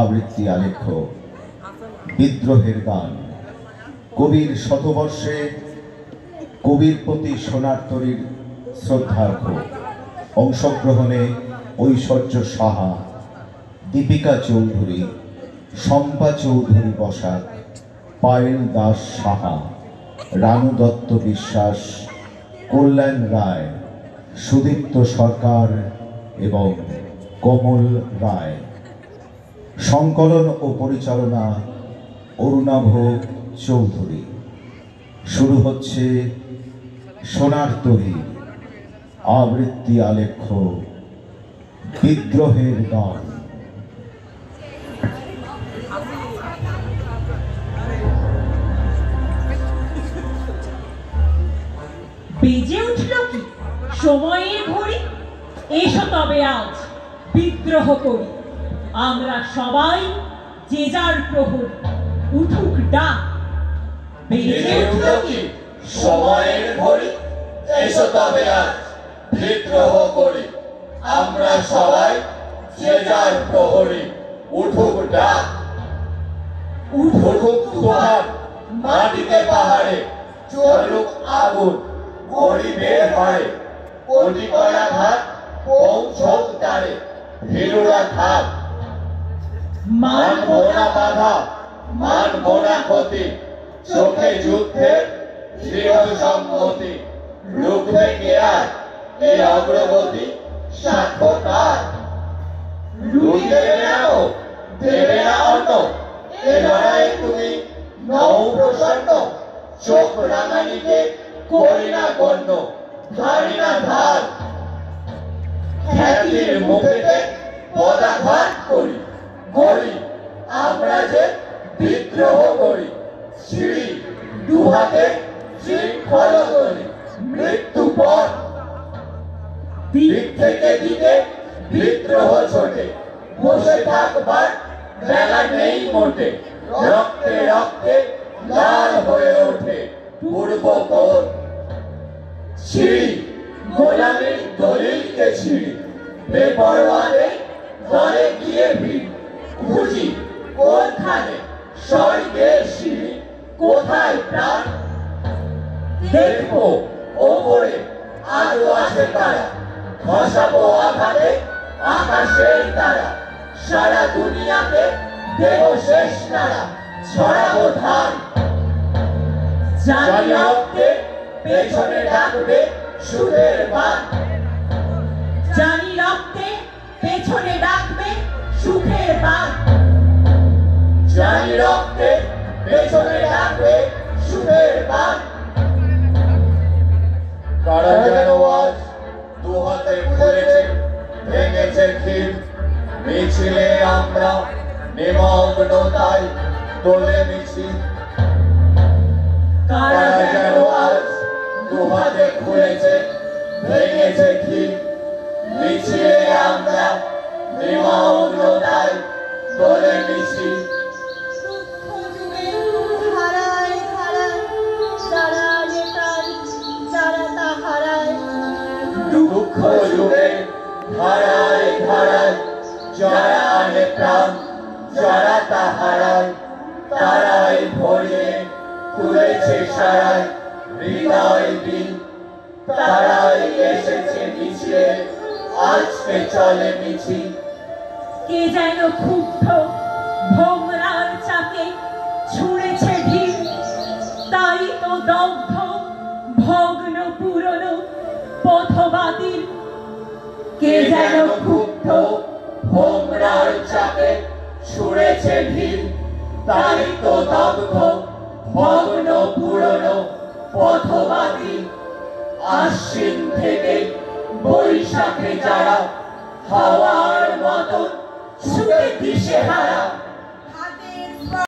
আবৃত্তি আলেখ্য বিদ্রোহের গান। কবির শতবর্ষে কবির প্রতি সোনার তরীর শ্রদ্ধার্ঘ। অংশগ্রহণে ঐশ্বর্য সাহা, দীপিকা চৌধুরী, শম্পা চৌধুরী বসাক, পায়েল দাস সাহা, রানু দত্ত বিশ্বাস, কল্যাণ রায়, সুদীপ্ত সরকার এবং কমল রায়। সংকলন ও পরিচালনা অরুণাভ চৌধুরী। শুরু হচ্ছে সোনার তরী আবৃত্তি আলেখ্য বিদ্রোহের গান। বেজে উঠল কি সময়ের ঘড়ি, এসো তবে আজ বিদ্রোহ করি। আমরা সবাই যে যার প্রহরী, উঠুক ডাক। বেজে উঠল কি সময়ের ঘড়ি, এসো তবে আজ বিদ্রোহ করি। আমরা সবাই যে যার প্রহরী, উঠুক ডাক। উঠুক তুফান মাটিতে পাহাড়ে, চলুক আগুন গরিবের হয়। কোটি করা ঘাট পৌঁছক তারে, ভীরুরা থাক। মানব না বাধা, মানব না ক্ষতি, চোখে যুদ্ধের দৃঢ় সম্মতি। রুখবে কে আর এই অগ্রগতি, সাক্ষ্য কার? রুখবে না ও দেবে না অন্য, এ লড়াই তুমি নও প্রসন্ন। চোখ রাঙানিকে করি না গণ্য, ধারি না ধার। খ্যাতির মুখেতে পদাঘাত করি, করি আমরা যে বিদ্রোহ করি। সিঁড়ি দুহাতে শৃঙ্খল করি, মৃত্যু পথ দিক থেকে দিকে বিদ্রোহ ছোটে। বসে থাকবার বেলা নেই মোটে, রক্তে রক্তে লাল হয়ে ওঠে পূর্বপর। সিঁড়ি গোলামীর দলিলকে ছিঁড়ি, বেপরোয়াদের ঘরে গিয়ে ভিড়। খুঁজি কোনখানে স্বর্গের সিঁড়ি, কোথায় প্রাণ? দেখবো ওপরে আলো আসে কারা, খসাবো আঘাতে আকাশের তারা। সারা দুনিয়াতে দেহ শেষ নাড়া, ছড়াবো ধান। জানি রক্তে পেছনে ডাকবে সুরের বান। জানি রক্তে পেছনে ডাকবে সুখের বান। জানি রক্তে পেছনে ডাকবে সুরের বান। কারা যেন আজ দু হাতে খুলেছে, ভেঙেছে ক্ষীর। মিছিলে আমরা নিমগ্ন তাই তোলে মিছিল। কারা যেন আজ দু হাতে খুলেছে, ভেঙেছে ক্ষীর। মিছিলে আমরা নিমগ্ন তাই তোলে মিছিল। দুঃখ যুগে ধারায় ধারায় যারা আনে প্রাণ, যারা তা হারায়, তারাই ভরিয়ে তুলেছে সারায় হৃদয় দিন। তারাই এসেছে মিছিলে, আজকে চলে মিছিল। কে যেন ক্ষুব্ধ ভোমরার চাকে ছুঁড়েছে ঢিল, তাই তো দগ্ধ ভগ্ন পুরনো পথবাতিল। কে যেন ক্ষুব্ধ ভোমরার চাকে ছুঁড়েছে ঢিল, তাই তো দগ্ধ ভগ্ন পুরনো পথবাতিল। আশ্বিন থেকে বৈশাখে যারা হাওয়ার মতো ছুটে দিশেহারা,